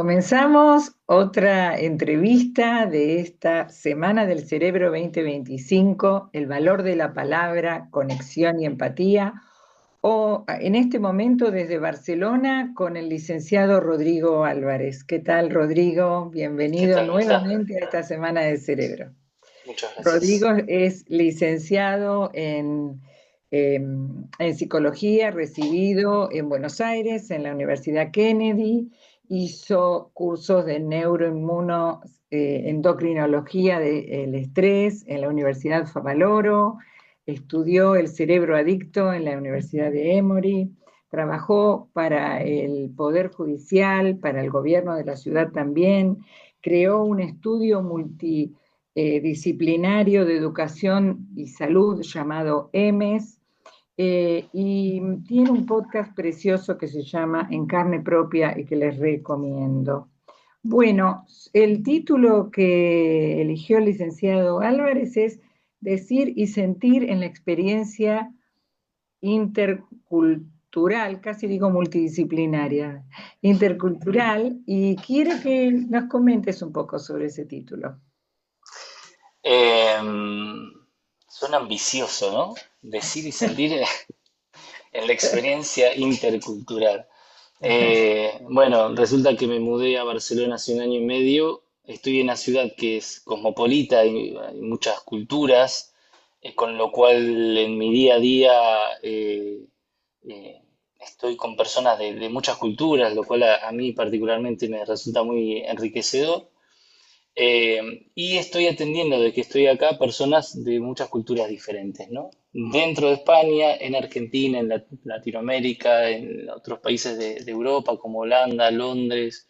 Comenzamos otra entrevista de esta Semana del Cerebro 2025, el valor de la palabra, conexión y empatía, o en este momento desde Barcelona con el licenciado Rodrigo Álvarez. ¿Qué tal, Rodrigo? ¿Qué Bienvenido tal, Mirta? nuevamente a esta Semana del Cerebro. Muchas Rodrigo gracias. es licenciado en psicología, recibido en Buenos Aires, en la Universidad Kennedy, hizo cursos de endocrinología del estrés en la Universidad Favaloro, estudió el cerebro adicto en la Universidad de Emory, trabajó para el Poder Judicial, para el gobierno de la ciudad también, creó un estudio disciplinario de educación y salud llamado EMES, y tiene un podcast precioso que se llama En carne propia y que les recomiendo. Bueno, el título que eligió el licenciado Álvarez es Decir y sentir en la experiencia intercultural, casi digo multidisciplinaria, intercultural, y quiero que nos comentes un poco sobre ese título. Suena ambicioso, ¿no? Decir y sentir en la experiencia intercultural. Bueno, resulta que me mudé a Barcelona hace un año y medio. Estoy en una ciudad que es cosmopolita y hay muchas culturas, con lo cual en mi día a día eh, estoy con personas de muchas culturas, lo cual a mí particularmente me resulta muy enriquecedor. Y estoy atendiendo de que estoy acá personas de muchas culturas diferentes, ¿no? Dentro de España, en Argentina, en Latinoamérica, en otros países de Europa como Holanda, Londres,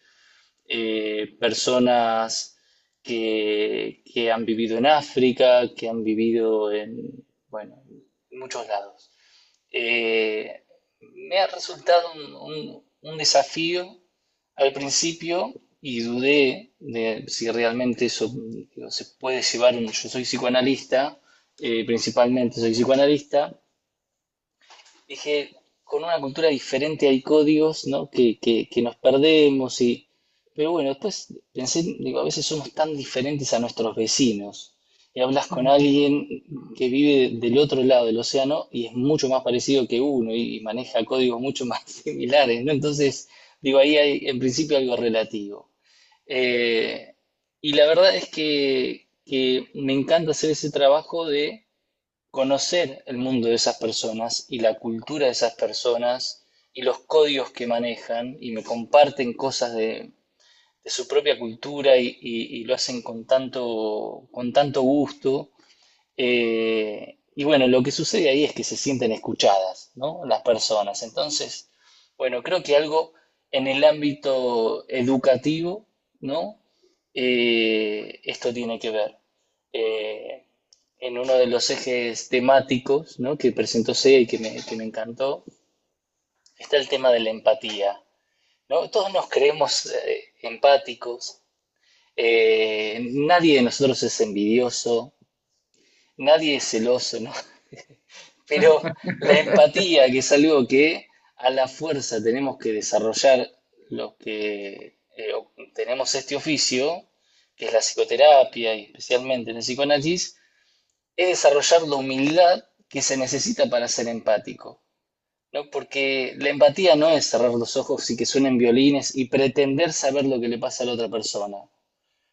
personas que han vivido en África, que han vivido bueno, en muchos lados. Eh, Me ha resultado un desafío al principio y dudé de si realmente eso digo, se puede llevar. Yo soy psicoanalista, principalmente soy psicoanalista. Dije, con una cultura diferente hay códigos, ¿no? que nos perdemos pero bueno, después pensé, digo, a veces somos tan diferentes a nuestros vecinos y hablas con alguien que vive del otro lado del océano y es mucho más parecido que uno y maneja códigos mucho más similares, ¿no? Entonces, digo, ahí hay en principio algo relativo. Eh, y la verdad es que me encanta hacer ese trabajo de conocer el mundo de esas personas y la cultura de esas personas y los códigos que manejan y me comparten cosas de su propia cultura y lo hacen con tanto gusto. Y bueno, lo que sucede ahí es que se sienten escuchadas, ¿no? Las personas. Entonces, bueno, creo que algo en el ámbito educativo, ¿no? Esto tiene que ver. Eh, en uno de los ejes temáticos, ¿no? que presentó SEA y que me encantó, está el tema de la empatía, ¿no? Todos nos creemos empáticos, nadie de nosotros es envidioso, nadie es celoso, ¿no? Pero la empatía, que es algo que a la fuerza tenemos que desarrollar los que tenemos este oficio, que es la psicoterapia y especialmente en el psicoanálisis, es desarrollar la humildad que se necesita para ser empático, ¿no? Porque la empatía no es cerrar los ojos y que suenen violines y pretender saber lo que le pasa a la otra persona,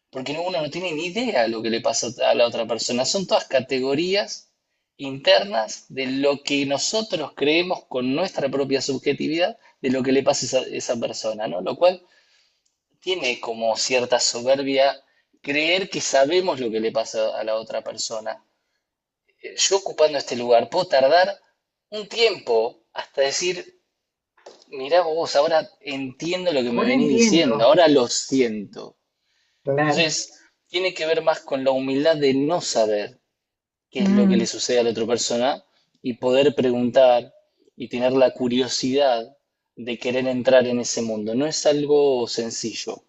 porque uno no tiene ni idea de lo que le pasa a la otra persona. Son todas categorías internas de lo que nosotros creemos con nuestra propia subjetividad de lo que le pasa a esa persona, ¿no? Lo cual tiene como cierta soberbia creer que sabemos lo que le pasa a la otra persona. Yo ocupando este lugar puedo tardar un tiempo hasta decir, mirá vos, ahora entiendo lo que me Ahora venís diciendo, entiendo, ahora lo siento. claro. Entonces, tiene que ver más con la humildad de no saber qué es lo que le Mm. sucede a la otra persona y poder preguntar y tener la curiosidad de querer entrar en ese mundo. No es algo sencillo,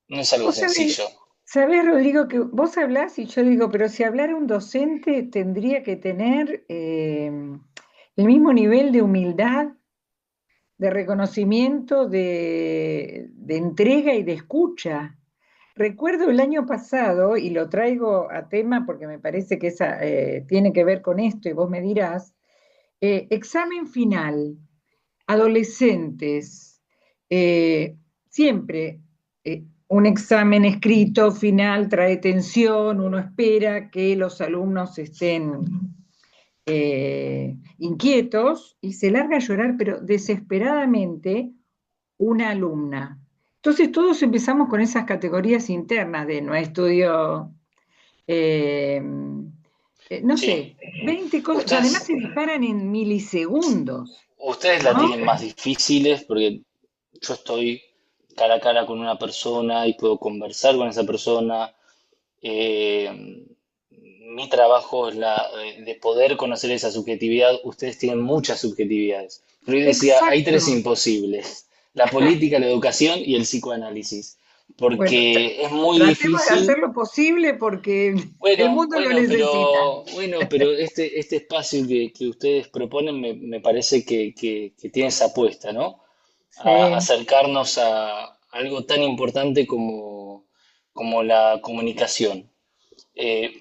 no es algo Vos sencillo. sabés, Rodrigo, que vos hablás y yo digo, pero si hablara un docente tendría que tener el mismo nivel de humildad de reconocimiento, de entrega y de escucha. Recuerdo el año pasado, y lo traigo a tema porque me parece que tiene que ver con esto, y vos me dirás, examen final, adolescentes, eh, siempre un examen escrito final trae tensión, uno espera que los alumnos estén inquietos y se larga a llorar, pero desesperadamente, una alumna. Entonces todos empezamos con esas categorías internas de no estudio, eh, no sé, Sí. 20 cosas, que además Ustedes, se disparan en milisegundos, ustedes la ¿no? tienen más difíciles porque yo estoy cara a cara con una persona y puedo conversar con esa persona. Eh, Mi trabajo es de poder conocer esa subjetividad. Ustedes tienen muchas subjetividades. Freud decía, hay Exacto. tres imposibles: la política, la educación y el psicoanálisis. Bueno, Porque es muy tratemos de hacer difícil. lo posible porque el Bueno, mundo lo necesita. pero este espacio que ustedes proponen me parece que tiene esa apuesta, ¿no? A Sí. acercarnos a algo tan importante como la comunicación.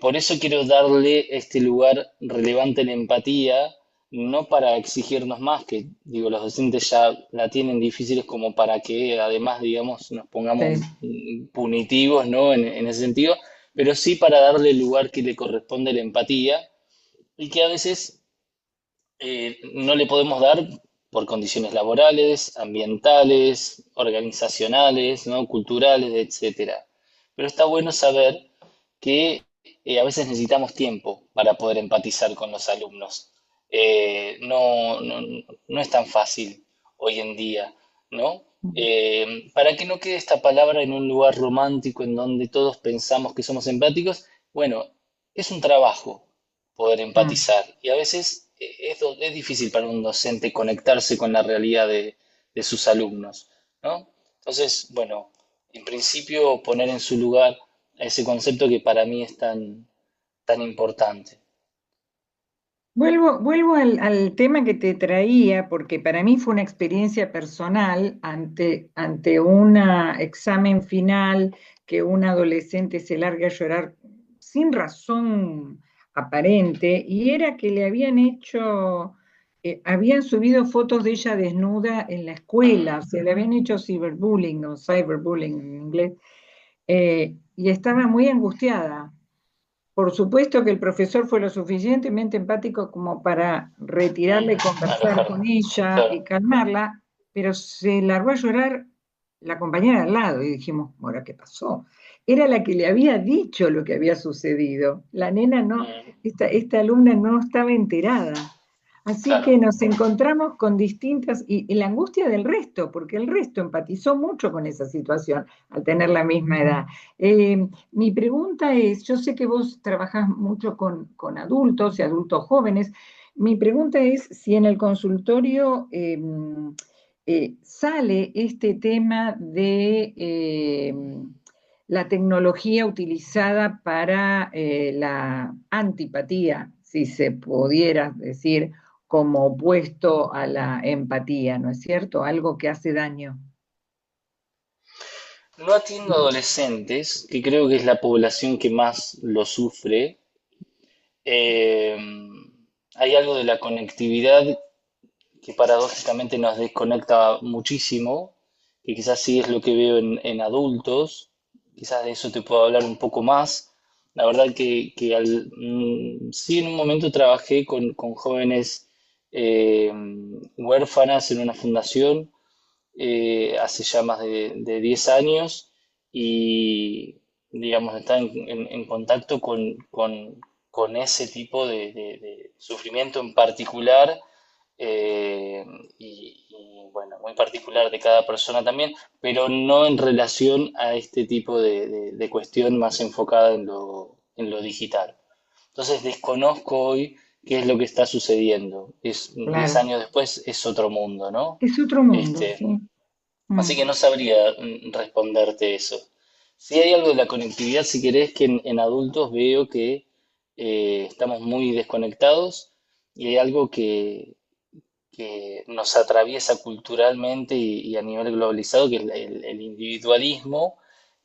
Por eso quiero darle este lugar relevante a la empatía, no para exigirnos más, que digo, los docentes ya la tienen difíciles como para que además, digamos, nos pongamos Sí. punitivos, ¿no? En ese sentido, pero sí para darle el lugar que le corresponde a la empatía y que a veces no le podemos dar por condiciones laborales, ambientales, organizacionales, ¿no? Culturales, etcétera. Pero está bueno saber que a veces necesitamos tiempo para poder empatizar con los alumnos. No es tan fácil hoy en día, ¿no? Para que no quede esta palabra en un lugar romántico en donde todos pensamos que somos empáticos, bueno, es un trabajo poder Mm. empatizar y a veces es difícil para un docente conectarse con la realidad de sus alumnos, ¿no? Entonces, bueno, en principio poner en su lugar a ese concepto que para mí es tan importante. Vuelvo al tema que te traía, porque para mí fue una experiencia personal ante un examen final que un adolescente se larga a llorar sin razón aparente, y era que le habían habían subido fotos de ella desnuda en la escuela, se le habían hecho ciberbullying o cyberbullying en inglés, y estaba muy angustiada. Por supuesto que el profesor fue lo suficientemente empático como para retirarla y conversar con Alojarla, ella claro. y calmarla, pero se largó a llorar la compañera al lado y dijimos, bueno, ¿qué pasó? Era la que le había dicho lo que había sucedido. La nena no, Mm, esta alumna no estaba enterada. Así que claro. nos encontramos con distintas, y la angustia del resto, porque el resto empatizó mucho con esa situación al tener la misma edad. Mi pregunta es, yo sé que vos trabajás mucho con adultos y adultos jóvenes. Mi pregunta es si en el consultorio sale este tema de la tecnología utilizada para la antipatía, si se pudiera decir, como opuesto a la empatía, ¿no es cierto? Algo que hace daño. No atiendo adolescentes, que creo que es la población que más lo sufre. Eh, Hay algo de la conectividad que paradójicamente nos desconecta muchísimo, que quizás sí es lo que veo en adultos, quizás de eso te puedo hablar un poco más. La verdad sí en un momento trabajé con jóvenes huérfanas en una fundación hace ya más de 10 años y, digamos, está en contacto con ese tipo de sufrimiento en particular eh, bueno, muy particular de cada persona también, pero no en relación a este tipo de cuestión más enfocada en lo digital. Entonces desconozco hoy qué es lo que está sucediendo. 10 Claro, años después es otro mundo, ¿no? es otro mundo, Este, sí. Así Mm. que no sabría responderte eso. Si hay algo de la conectividad, si querés, que en adultos veo que estamos muy desconectados y hay algo que nos atraviesa culturalmente y a nivel globalizado, que es el individualismo,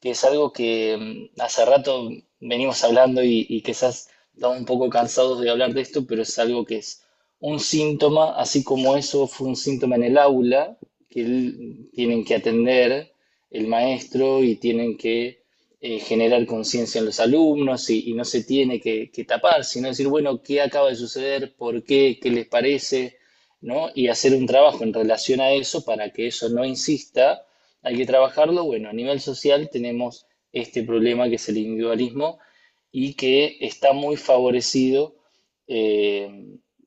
que es algo que hace rato venimos hablando y quizás estamos un poco cansados de hablar de esto, pero es algo que es un síntoma, así como eso fue un síntoma en el aula, que tienen que atender el maestro y tienen que generar conciencia en los alumnos y no se tiene que tapar, sino decir, bueno, ¿qué acaba de suceder? ¿Por qué? ¿Qué les parece? ¿No? Y hacer un trabajo en relación a eso para que eso no insista, hay que trabajarlo. Bueno, a nivel social tenemos este problema que es el individualismo y que está muy favorecido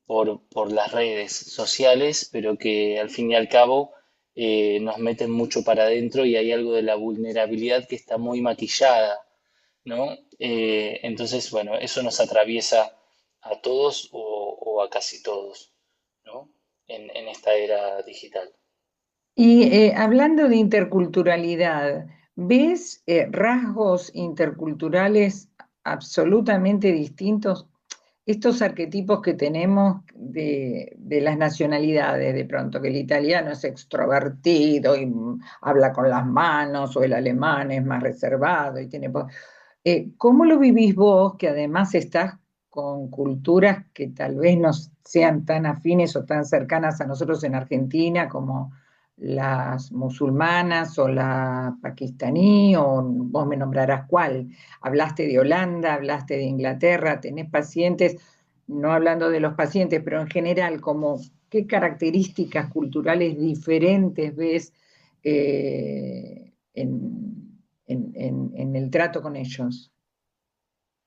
por las redes sociales, pero que al fin y al cabo nos meten mucho para adentro y hay algo de la vulnerabilidad que está muy maquillada, ¿no? Entonces, bueno, eso nos atraviesa a todos o a casi todos, ¿no? En esta era digital. Y hablando de interculturalidad, ¿ves rasgos interculturales absolutamente distintos? Estos arquetipos que tenemos de las nacionalidades, de pronto, que el italiano es extrovertido y habla con las manos, o el alemán es más reservado y tiene... ¿Cómo lo vivís vos, que además estás con culturas que tal vez no sean tan afines o tan cercanas a nosotros en Argentina como las musulmanas o la pakistaní, o vos me nombrarás cuál? Hablaste de Holanda, hablaste de Inglaterra, tenés pacientes, no hablando de los pacientes, pero en general, como qué características culturales diferentes ves en el trato con ellos.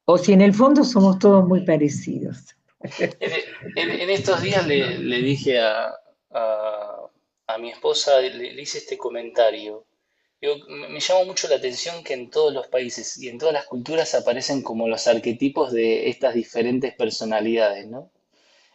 O si en el fondo somos todos muy parecidos. En estos días le dije a mi esposa, le hice este comentario. Digo, me llama mucho la atención que en todos los países y en todas las culturas aparecen como los arquetipos de estas diferentes personalidades, ¿no?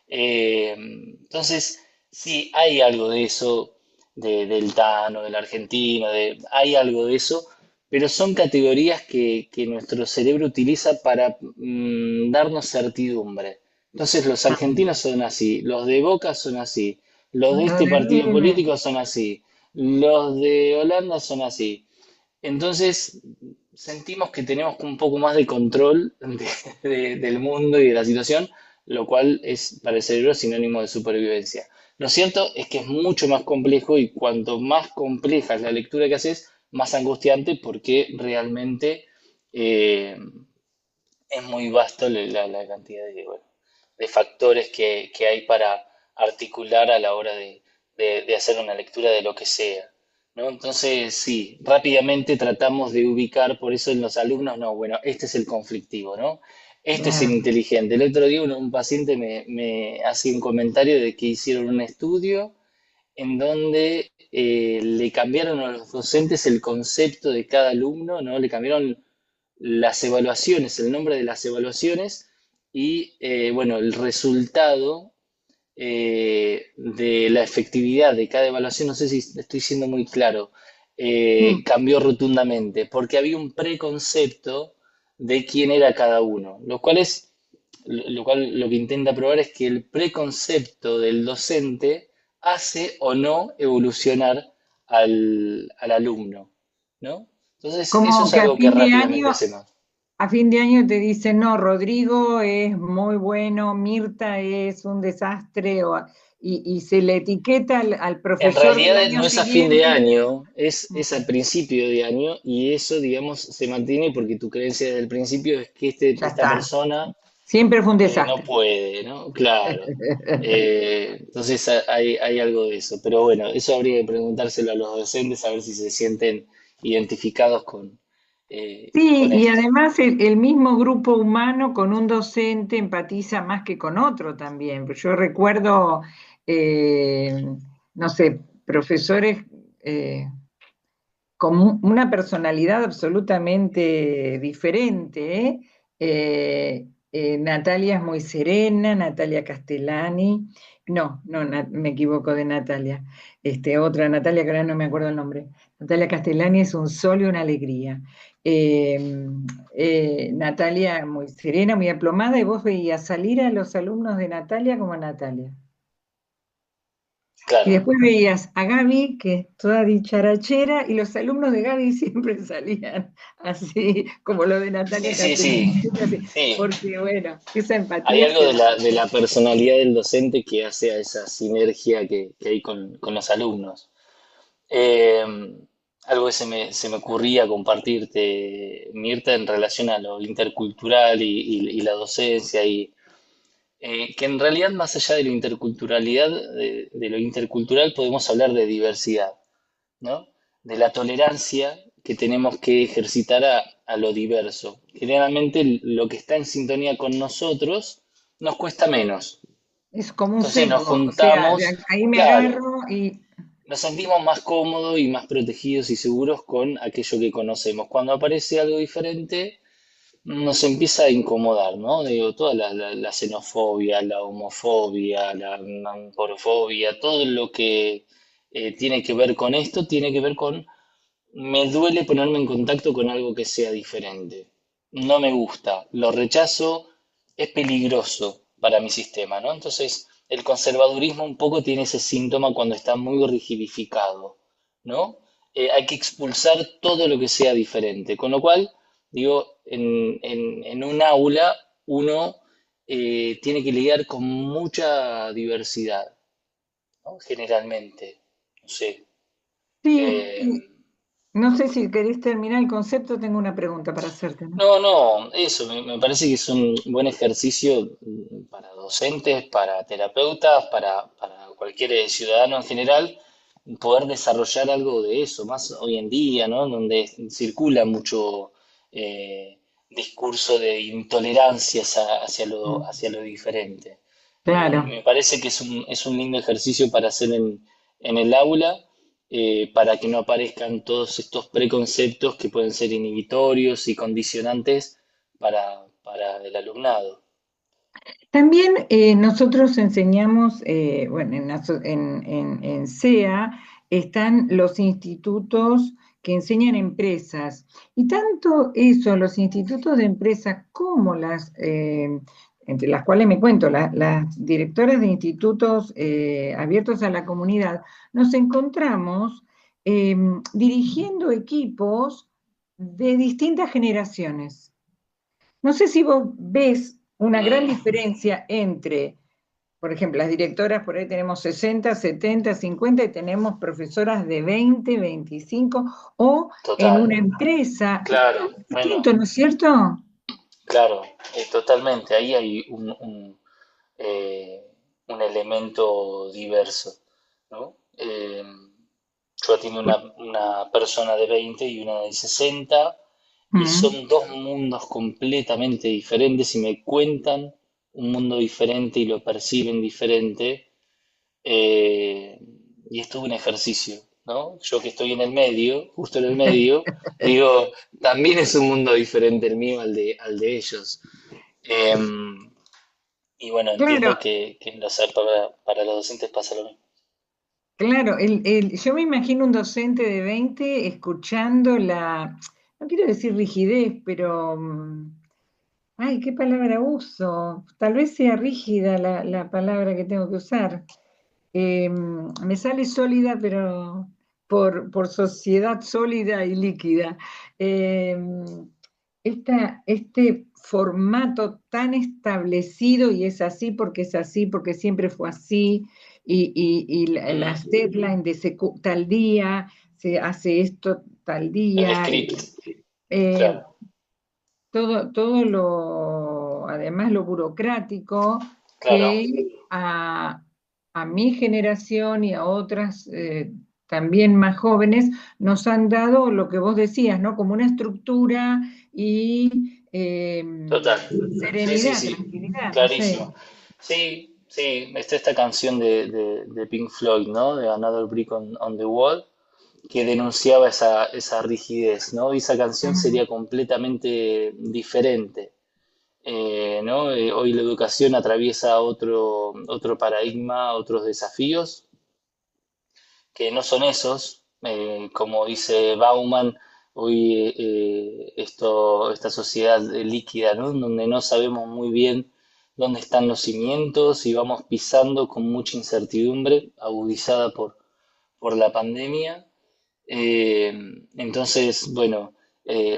Entonces, sí, hay algo de eso, del Tano, del argentino, hay algo de eso, pero son categorías que nuestro cerebro utiliza para darnos certidumbre. Entonces, los argentinos son así, los de Boca son así, los de Lo este de partido River. político son así, los de Holanda son así. Entonces, sentimos que tenemos un poco más de control del mundo y de la situación, lo cual es para el cerebro sinónimo de supervivencia. Lo cierto es que es mucho más complejo y cuanto más compleja es la lectura que haces, más angustiante porque realmente eh, es muy vasto la cantidad bueno, de factores que hay para articular a la hora de hacer una lectura de lo que sea, ¿no? Entonces, sí, rápidamente tratamos de ubicar, por eso en los alumnos, no, bueno, este es el conflictivo, ¿no? Este es el Claro. inteligente. El otro día un paciente me hace un comentario de que hicieron un estudio en donde le cambiaron a los docentes el concepto de cada alumno, ¿no? Le cambiaron las evaluaciones, el nombre de las evaluaciones y, bueno, el resultado de la efectividad de cada evaluación, no sé si estoy siendo muy claro, Mm. cambió rotundamente, porque había un preconcepto de quién era cada uno, lo que intenta probar es que el preconcepto del docente hace o no evolucionar al alumno, ¿no? Entonces, eso Como es que algo que rápidamente hacemos. a fin de año te dicen, no, Rodrigo es muy bueno, Mirta es un desastre, y se le etiqueta al En profesor del realidad año no es a fin de siguiente. año, es al principio de año y eso, digamos, se mantiene porque tu creencia desde el principio es que Ya esta está. persona Siempre fue un no desastre. puede, ¿no? Claro. Entonces hay algo de eso. Pero bueno, eso habría que preguntárselo a los docentes a ver si se sienten identificados Sí, con y esto. además el mismo grupo humano con un docente empatiza más que con otro también. Pues yo recuerdo, eh, no sé, profesores eh, con una personalidad absolutamente diferente, ¿eh? Natalia es muy serena, Natalia Castellani, me equivoco de Natalia, otra Natalia que ahora no me acuerdo el nombre. Natalia Castellani es un sol y una alegría. Eh, Natalia muy serena, muy aplomada, y vos veías salir a los alumnos de Natalia como Natalia. Y claro. después veías a Gaby, que es toda dicharachera, y los alumnos de Gaby siempre salían así, como lo de Sí, Natalia sí, sí, Castellini, siempre así, sí. porque bueno, esa Hay empatía algo se de da. la personalidad del docente que hace a esa sinergia que hay con los alumnos. Eh, Algo que se me ocurría compartirte, Mirta, en relación a lo intercultural y la docencia, y que en realidad más allá de la interculturalidad, de lo intercultural, podemos hablar de diversidad, ¿no? De la tolerancia que tenemos que ejercitar a lo diverso. Generalmente lo que está en sintonía con nosotros nos cuesta menos. Es como un Entonces nos sesgo, o sea, juntamos, ahí me claro, agarro y nos sentimos más cómodos y más protegidos y seguros con aquello que conocemos. Cuando aparece algo diferente, nos empieza a incomodar, ¿no? Digo, toda la xenofobia, la homofobia, la porofobia, todo lo que tiene que ver con esto, tiene que ver con, me duele ponerme en contacto con algo que sea diferente. No me gusta, lo rechazo, es peligroso para mi sistema, ¿no? Entonces, el conservadurismo un poco tiene ese síntoma cuando está muy rigidificado, ¿no? Hay que expulsar todo lo que sea diferente, con lo cual, digo, en un aula uno tiene que lidiar con mucha diversidad, ¿no? Generalmente, no sé. sí, eh, y no sé si querés terminar el concepto, tengo una pregunta para hacerte, ¿no? No, no, eso me parece que es un buen ejercicio para docentes, para terapeutas, para cualquier ciudadano en general, poder desarrollar algo de eso, más hoy en día, ¿no? Donde circula mucho discurso de intolerancia Mm, hacia lo diferente. claro. Me parece que es un lindo ejercicio para hacer en el aula, para que no aparezcan todos estos preconceptos que pueden ser inhibitorios y condicionantes para el alumnado. También nosotros enseñamos, bueno, en SEA están los institutos que enseñan empresas. Y tanto eso, los institutos de empresas como entre las cuales me cuento, las directoras de institutos abiertos a la comunidad, nos encontramos eh, dirigiendo equipos de distintas generaciones. No sé si vos ves una gran Mm, diferencia entre, por ejemplo, las directoras, por ahí tenemos 60, 70, 50 y tenemos profesoras de 20, 25, o en total, una empresa. Es claro, tan bueno, distinto, ¿no es cierto? claro, totalmente. Ahí hay eh, un elemento diverso, ¿no? Yo atiendo una persona de 20 y una de 60 y Mm. son dos mundos completamente diferentes y me cuentan un mundo diferente y lo perciben diferente. eh, y es todo un ejercicio, ¿no? Yo que estoy en el medio, justo en el medio, digo, también es un mundo diferente el mío al de ellos. Y bueno, Claro, entiendo que para los docentes pasa lo mismo. claro. Yo me imagino un docente de 20 escuchando no quiero decir rigidez, pero ay, ¿qué palabra uso? Tal vez sea rígida la palabra que tengo que usar. Me sale sólida, pero por sociedad sólida y líquida. Eh, este formato tan establecido y es así porque es así, porque siempre fue así, las Mm, deadlines de tal día, se hace esto tal el día, script, eh, claro, todo además lo burocrático claro. que a mi generación y a otras también más jóvenes nos han dado lo que vos decías, ¿no? Como una estructura y Total. Sí, sí, serenidad, sí. tranquilidad, no sé. Clarísimo. Sí, sí. Está esta canción de Pink Floyd, ¿no? De Another Brick on the Wall, que denunciaba esa rigidez, ¿no? Y esa canción Mm. sería completamente diferente. ¿No? Hoy la educación atraviesa otro paradigma, otros desafíos, que no son esos. Como dice Bauman, hoy esta sociedad líquida, ¿no? Donde no sabemos muy bien dónde están los cimientos y vamos pisando con mucha incertidumbre, agudizada por la pandemia. Eh, entonces, bueno,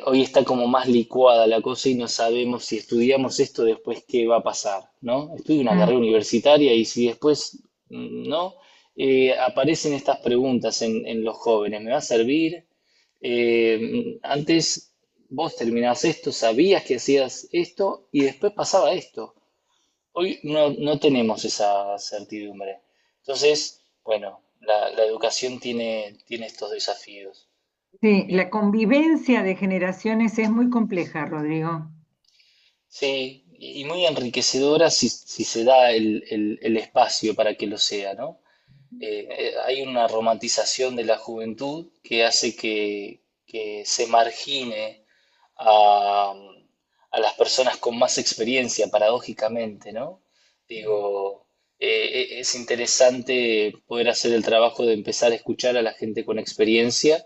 hoy está como más licuada la cosa y no sabemos si estudiamos esto después qué va a pasar, ¿no? Estudio una Mm. carrera universitaria y si después, ¿no? Aparecen estas preguntas en los jóvenes, ¿me va a servir? Antes vos terminabas esto, sabías que hacías esto y después pasaba esto. Hoy no tenemos esa certidumbre. Entonces, bueno, la educación tiene estos desafíos. Sí, la Bien. convivencia de generaciones es muy compleja, Rodrigo. Sí, y muy enriquecedora si se da el espacio para que lo sea, ¿no? Hay una romantización de la juventud que hace que se margine a, a las personas con más experiencia, paradójicamente, ¿no? Digo, es interesante poder hacer el trabajo de empezar a escuchar a la gente con experiencia,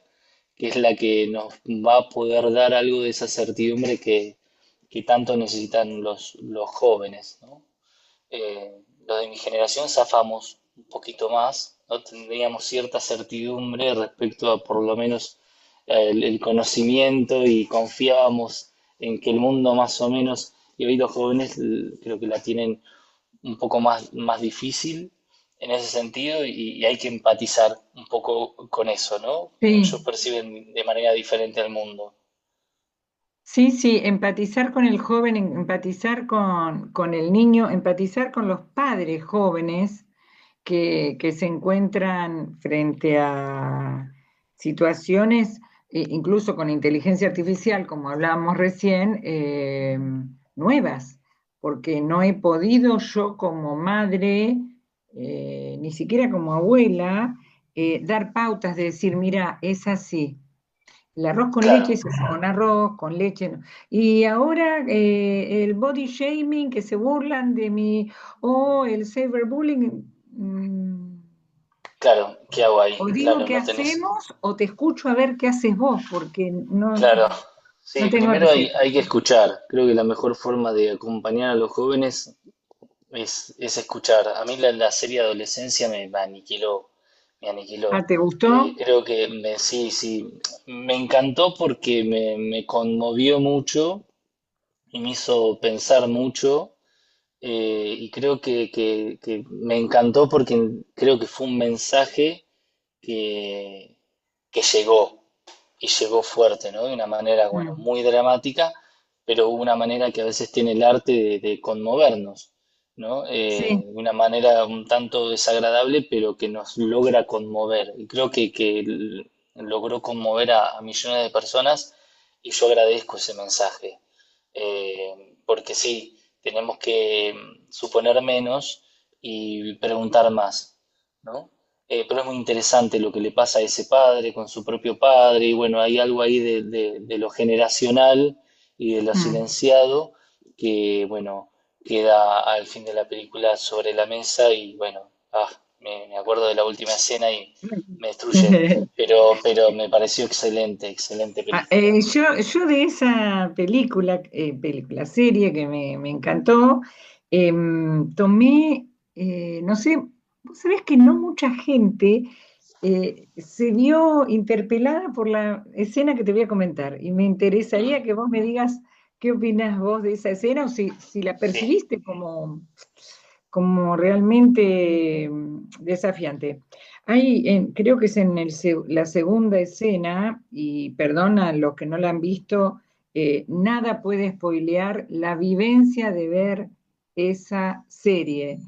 que es la que nos va a poder dar algo de esa certidumbre que tanto necesitan los jóvenes, ¿no? Los de mi generación zafamos un poquito más, ¿no? Teníamos cierta certidumbre respecto a por lo menos el conocimiento y confiábamos en que el mundo más o menos, y hoy los jóvenes creo que la tienen un poco más difícil en ese sentido y hay que empatizar un poco con eso, ¿no? Ellos Sí, perciben de manera diferente el mundo. sí, sí, empatizar con el joven, empatizar con el niño, empatizar con los padres jóvenes que se encuentran frente a situaciones, incluso con inteligencia artificial, como hablábamos recién, nuevas, porque no he podido yo como madre, ni siquiera como abuela, dar pautas de decir, mira, es así. El arroz con leche Claro, se hace con arroz, con leche. No. Y ahora el body shaming, que se burlan de mí, o el cyberbullying. claro, ¿qué hago ahí? O digo Claro, qué no tenés. hacemos, o te escucho a ver qué haces vos, porque Claro, no sí, tengo primero receta. hay que escuchar. Creo que la mejor forma de acompañar a los jóvenes es escuchar. A mí la serie Adolescencia me aniquiló, me Ah, aniquiló. ¿te gustó? Creo que sí, sí, me encantó porque me conmovió mucho y me hizo pensar mucho. Y creo que me encantó porque creo que fue un mensaje que, que llegó y llegó fuerte, ¿no? De una manera, bueno, Mm, muy dramática, pero una manera que a veces tiene el arte de conmovernos, ¿no? sí, De una manera un tanto desagradable, pero que nos logra conmover. Y creo que logró conmover a millones de personas y yo agradezco ese mensaje. Porque sí, tenemos que suponer menos y preguntar más, ¿no? Pero es muy interesante lo que le pasa a ese padre con su propio padre, y bueno, hay algo ahí de lo generacional y de lo mm. silenciado que, bueno, queda al fin de la película sobre la mesa y, bueno, me acuerdo de la última escena y me destruye, pero me pareció excelente, excelente Ah, película. yo de esa película serie que me encantó, tomé, no sé, vos sabés que no mucha gente se vio interpelada por la escena que te voy a comentar y me Mm, interesaría que vos me digas qué opinás vos de esa escena o si la sí, percibiste como realmente desafiante. Creo que es en la segunda escena, y perdona a los que no la han visto, nada puede spoilear la vivencia de ver esa serie.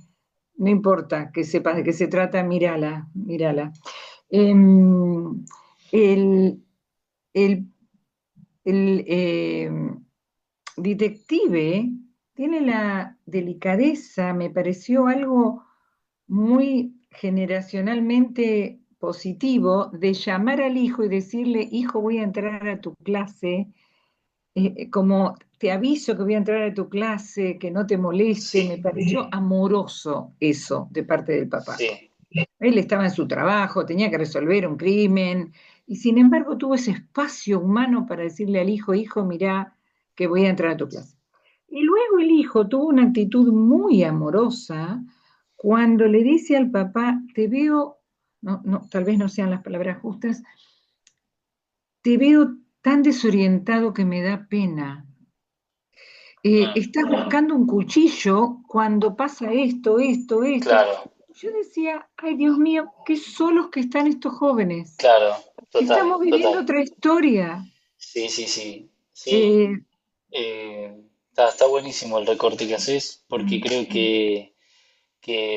No importa que sepas de qué se trata, mírala, mírala. Em, el, el, el detective tiene la delicadeza, me pareció algo muy generacionalmente positivo de llamar al hijo y decirle, hijo, voy a entrar a tu clase, como te aviso que voy a entrar a tu clase, que no te moleste, me sí, pareció amoroso eso de parte del papá. sí, Él estaba en su trabajo, tenía que resolver un crimen, y sin embargo tuvo ese espacio humano para decirle al hijo, hijo, mirá que voy a entrar a tu clase. Y luego el hijo tuvo una actitud muy amorosa cuando le dice al papá, te veo, no, no, tal vez no sean las palabras justas, te veo tan desorientado que me da pena. Mm, Estás buscando un cuchillo cuando pasa esto, esto, esto. claro, Yo decía, ay Dios mío, qué solos que están estos jóvenes. claro, total, Estamos viviendo total. otra historia. Sí, sí, sí, sí. Eh, Eh, está buenísimo el recorte que haces, porque creo que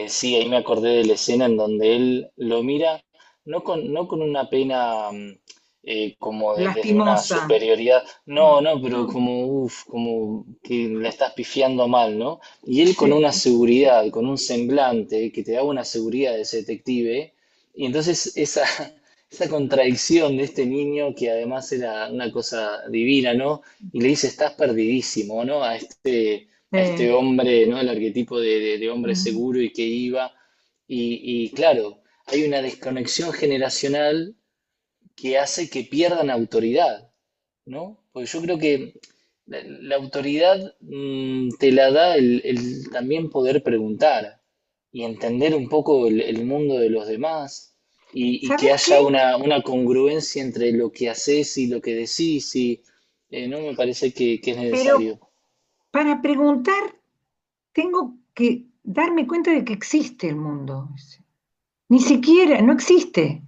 sí, ahí me acordé de la escena en donde él lo mira, no con una pena como desde una lastimosa. superioridad, no, no, pero No, como, uff, como que la estás pifiando mal, ¿no? Y él con sí, una seguridad, con un semblante que te da una seguridad de ese detective, y entonces esa contradicción de este niño que además era una cosa divina, ¿no? Y le dice, estás perdidísimo, ¿no? A este sí. hombre, ¿no? El arquetipo de hombre Ujú. seguro y que iba. Y claro, hay una desconexión generacional que hace que pierdan autoridad, ¿no? Porque yo creo que la autoridad te la da el también poder preguntar y entender un poco el mundo de los demás y que ¿Sabes qué? haya una congruencia entre lo que haces y lo que decís y no me parece que es Pero necesario. para preguntar tengo que darme cuenta de que existe el mundo. Ni siquiera, no existe.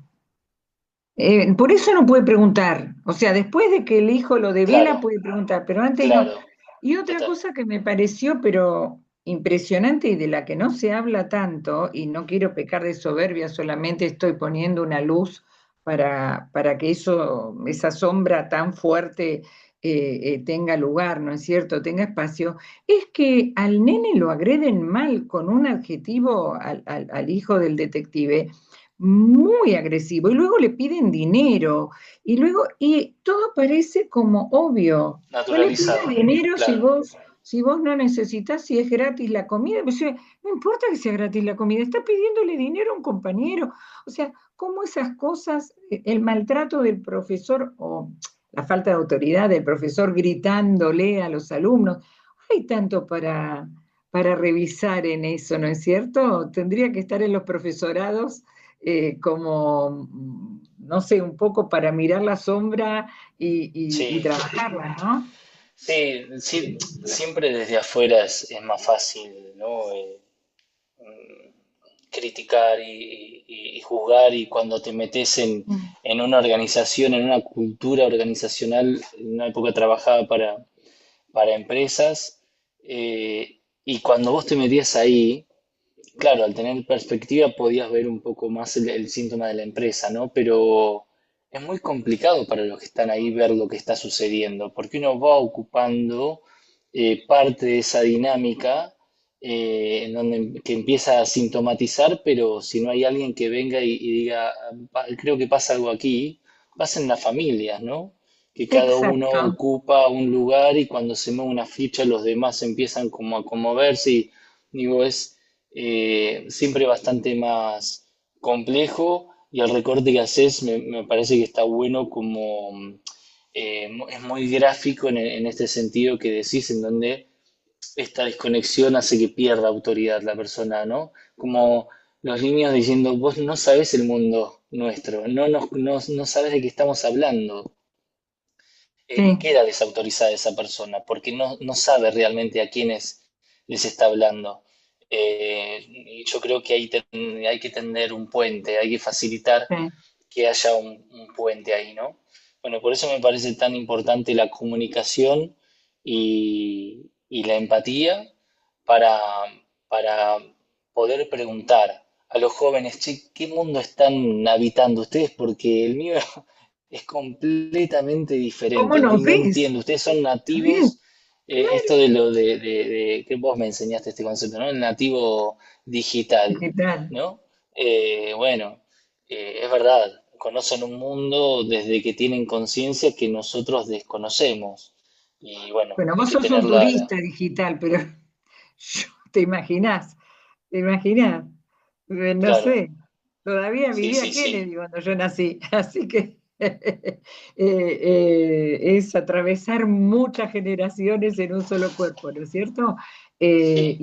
Por eso no puede preguntar. O sea, después de que el hijo lo devela, Claro, puede preguntar, pero antes no. claro, Y otra total. cosa que me pareció, pero impresionante y de la que no se habla tanto, y no quiero pecar de soberbia, solamente estoy poniendo una luz para que esa sombra tan fuerte tenga lugar, ¿no es cierto? Tenga espacio, es que al nene lo agreden mal con un adjetivo al hijo del detective muy agresivo y luego le piden dinero y luego y todo parece como obvio. No le pida Naturalizado, dinero claro. si vos no necesitas, si es gratis la comida, pues, no importa que sea gratis la comida, está pidiéndole dinero a un compañero. O sea, cómo esas cosas, el maltrato del profesor o la falta de autoridad del profesor gritándole a los alumnos, hay tanto para revisar en eso, ¿no es cierto? Tendría que estar en los profesorados como, no sé, un poco para mirar la sombra y Sí, trabajarla, ¿no? sí, sí, siempre desde afuera es más fácil, ¿no? Criticar y juzgar y cuando te metes Mm. en una organización, en una cultura organizacional, en una época trabajaba para empresas, y cuando vos te metías ahí, claro, al tener perspectiva podías ver un poco más el síntoma de la empresa, ¿no? Pero es muy complicado para los que están ahí ver lo que está sucediendo, porque uno va ocupando parte de esa dinámica en donde que empieza a sintomatizar, pero si no hay alguien que venga y diga, Creo que pasa algo aquí", pasa en las familias, ¿no? Que cada uno Exacto. ocupa un lugar y cuando se mueve una ficha los demás empiezan como a conmoverse y digo, es siempre bastante más complejo y el recorte que haces me parece que está bueno como es muy gráfico en este sentido que decís, en donde esta desconexión hace que pierda autoridad la persona, ¿no? Como los niños diciendo, vos no sabés el mundo nuestro, no sabes de qué estamos hablando. Sí, Queda desautorizada esa persona porque no sabe realmente a quiénes les está hablando. Y yo creo que hay que tender un puente, hay que facilitar sí. que haya un puente ahí, ¿no? Bueno, por eso me parece tan importante la comunicación y la empatía para, para poder preguntar a los jóvenes, che, ¿qué mundo están habitando ustedes? Porque el mío es completamente ¿Cómo diferente, nos no ves? entiendo. Ustedes son ¿Está bien? nativos, esto de lo que vos me enseñaste este concepto, ¿no? El nativo digital, ¿Qué tal? ¿no? Bueno, es verdad, conocen un mundo desde que tienen conciencia que nosotros desconocemos. Y bueno, Bueno, hay vos que sos tener un turista digital, pero te imaginás, te imaginás. No claro, sé, todavía sí, vivía sí, Kennedy sí. cuando yo nací, así que... Es atravesar muchas generaciones en un solo cuerpo, ¿no es cierto? Sí,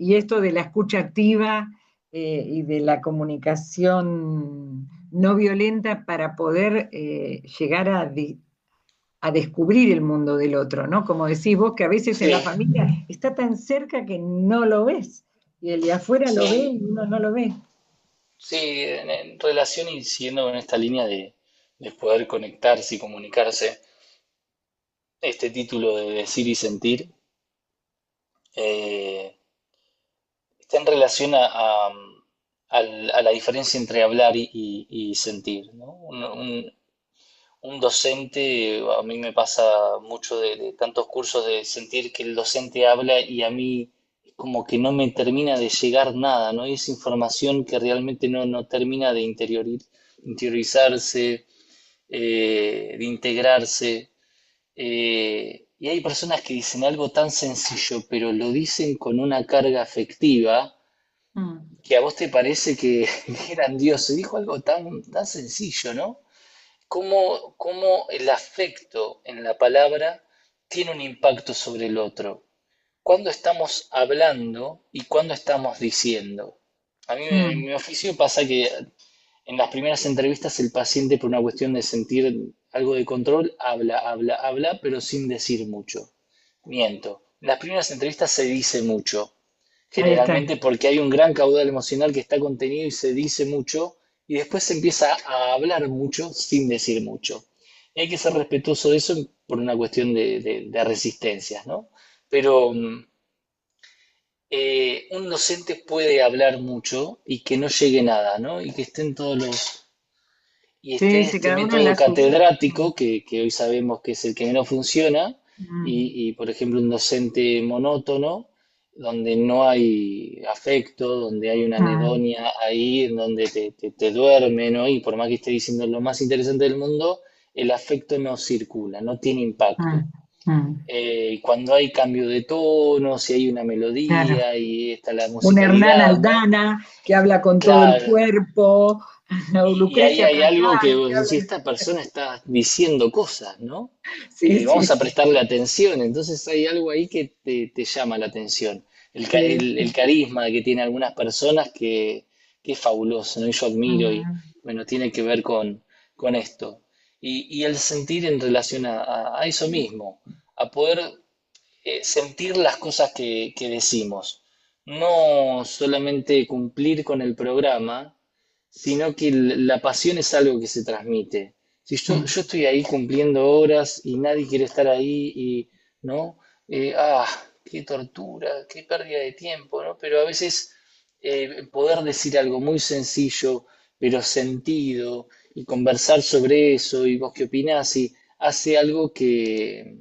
Y esto de la escucha activa y de la comunicación no violenta para poder llegar a descubrir el mundo del otro, ¿no? Como decís vos, que a veces en la sí, familia está tan cerca que no lo ves, y el de afuera lo ve y sí, uno no lo ve. sí, en relación y siguiendo en esta línea de poder conectarse y comunicarse, este título de decir y sentir eh, está en relación a la diferencia entre hablar y sentir, ¿no? Un docente, a mí me pasa mucho de tantos cursos de sentir que el docente habla y a mí como que no me termina de llegar nada, ¿no? Y esa información que realmente no termina de interiorizarse, de integrarse. Y hay personas que dicen algo tan sencillo, pero lo dicen con una carga afectiva Mm, que a vos te parece que, que grandioso. Dijo algo tan sencillo, ¿no? Cómo el afecto en la palabra tiene un impacto sobre el otro. Cuando estamos hablando y cuando estamos diciendo. A mí en mm. mi oficio pasa que en las primeras entrevistas el paciente por una cuestión de sentir algo de control habla, pero sin decir mucho. Miento. En las primeras entrevistas se dice mucho, Ahí está. generalmente porque hay un gran caudal emocional que está contenido y se dice mucho, y después se empieza a hablar mucho sin decir mucho. Y hay que ser respetuoso de eso por una cuestión de resistencias, ¿no? Pero un docente puede hablar mucho y que no llegue nada, ¿no? Y que estén todos los... Y esté Sí, sí, este cada uno en método la suya. catedrático, que hoy sabemos que es el que menos funciona, Mm, por ejemplo, un docente monótono, donde no hay afecto, donde hay una mm, anedonia ahí, en donde te duerme, ¿no? Y por más que esté diciendo lo más interesante del mundo, el afecto no circula, no tiene impacto. mm, mm. Cuando hay cambio de tono, si hay una Claro. melodía y está la Un Hernán musicalidad, ¿no? Aldana que habla con todo el Claro, cuerpo, o y ahí Lucrecia hay algo que Pratmán vos que decís, habla. esta persona está diciendo cosas, ¿no? Sí, sí, Vamos a sí, prestarle atención, entonces hay algo ahí que te llama la atención. sí, El carisma que tiene algunas personas que es fabuloso, ¿no? Y yo admiro y, mm, bueno, tiene que ver con esto. Y el sentir en relación a eso mismo, a poder sentir las cosas que decimos. No solamente cumplir con el programa, sino que la pasión es algo que se transmite. Si mm. yo estoy ahí cumpliendo horas y nadie quiere estar ahí y, ¿no? Ah, qué tortura, qué pérdida de tiempo, ¿no? Pero a veces poder decir algo muy sencillo, pero sentido, y conversar sobre eso, y vos qué opinás, y hace algo que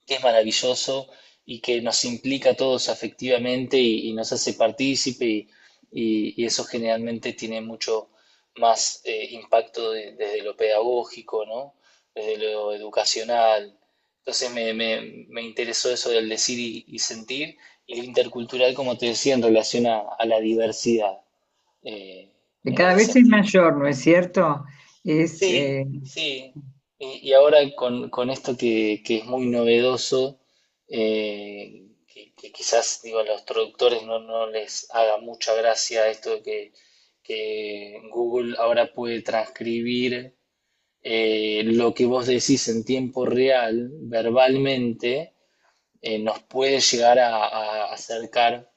es maravilloso y que nos implica a todos afectivamente y nos hace partícipe y eso generalmente tiene mucho más impacto desde lo pedagógico, ¿no? Desde lo educacional. Entonces me interesó eso del decir y sentir y lo intercultural, como te decía, en relación a la diversidad Que cada de vez es sentidos. mayor, ¿no es cierto? Es, Sí, sí. Y ahora con esto que es muy novedoso, que quizás digo, a los traductores no les haga mucha gracia esto de que Google ahora puede transcribir lo que vos decís en tiempo real, verbalmente, nos puede llegar a acercar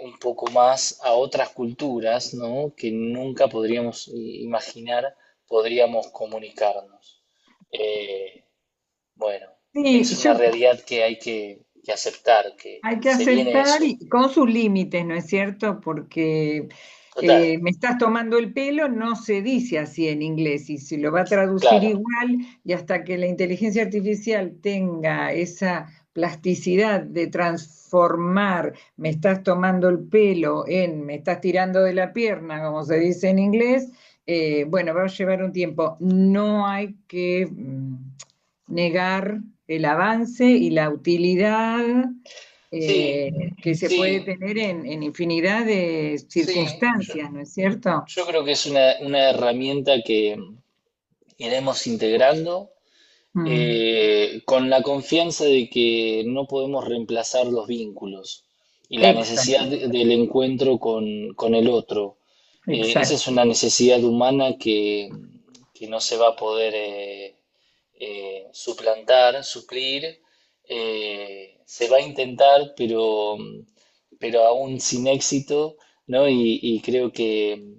un poco más a otras culturas, ¿no? Que nunca podríamos imaginar, podríamos comunicarnos. Eh, bueno, sí, es una yo realidad que hay que aceptar, que hay que se viene aceptar eso. y con sus límites, ¿no es cierto? Porque Total, me estás tomando el pelo, no se dice así en inglés y se lo va a traducir claro, igual y hasta que la inteligencia artificial tenga esa plasticidad de transformar, me estás tomando el pelo en me estás tirando de la pierna, como se dice en inglés, bueno, va a llevar un tiempo. No hay que negar el avance y la utilidad sí, que se puede sí, tener en infinidad de sí. circunstancias, ¿no es cierto? Yo creo que es una herramienta iremos integrando Mm, con la confianza de que no podemos reemplazar los vínculos y la necesidad exacto, del encuentro con el otro. Esa es exacto. una necesidad humana que no se va a poder suplantar, suplir. Se va a intentar, pero aún sin éxito, ¿no? Y creo que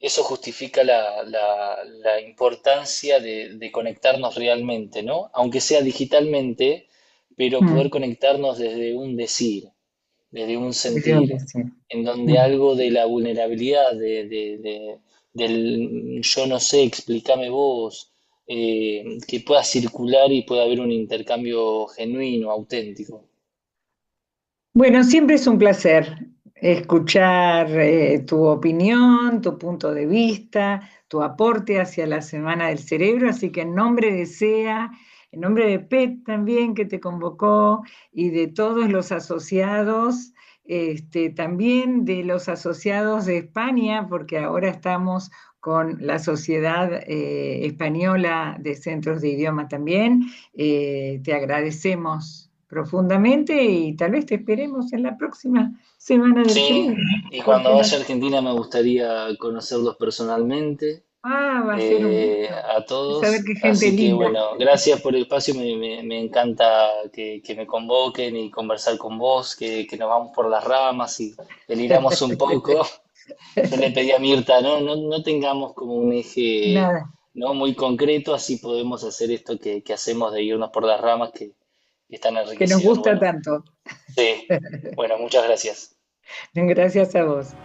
eso justifica la importancia de conectarnos realmente, ¿no? Aunque sea digitalmente, pero poder Mm, conectarnos desde un decir, desde un desde un sentir, decir. en donde Mm. algo de la vulnerabilidad, del yo no sé, explícame vos, que pueda circular y pueda haber un intercambio genuino, auténtico. Bueno, siempre es un placer escuchar tu opinión, tu punto de vista, tu aporte hacia la Semana del Cerebro, así que en nombre de SEA, en nombre de PET también que te convocó y de todos los asociados, también de los asociados de España, porque ahora estamos con la Sociedad Española de Centros de Idioma también, te agradecemos profundamente y tal vez te esperemos en la próxima Semana del Sí, Cerebro. y ¿Por cuando qué no? vaya a Argentina me gustaría conocerlos personalmente, Va a ser un gusto a saber todos. qué gente Así que linda. bueno, gracias por el espacio, me encanta que me convoquen y conversar con vos, que nos vamos por las ramas y deliramos un poco. Yo le pedí a Mirta, no tengamos como un eje, Nada, ¿no? Muy concreto, así podemos hacer esto que hacemos de irnos por las ramas, que es tan que nos enriquecedor. gusta Bueno, tanto. sí, bueno, muchas gracias. Gracias a vos.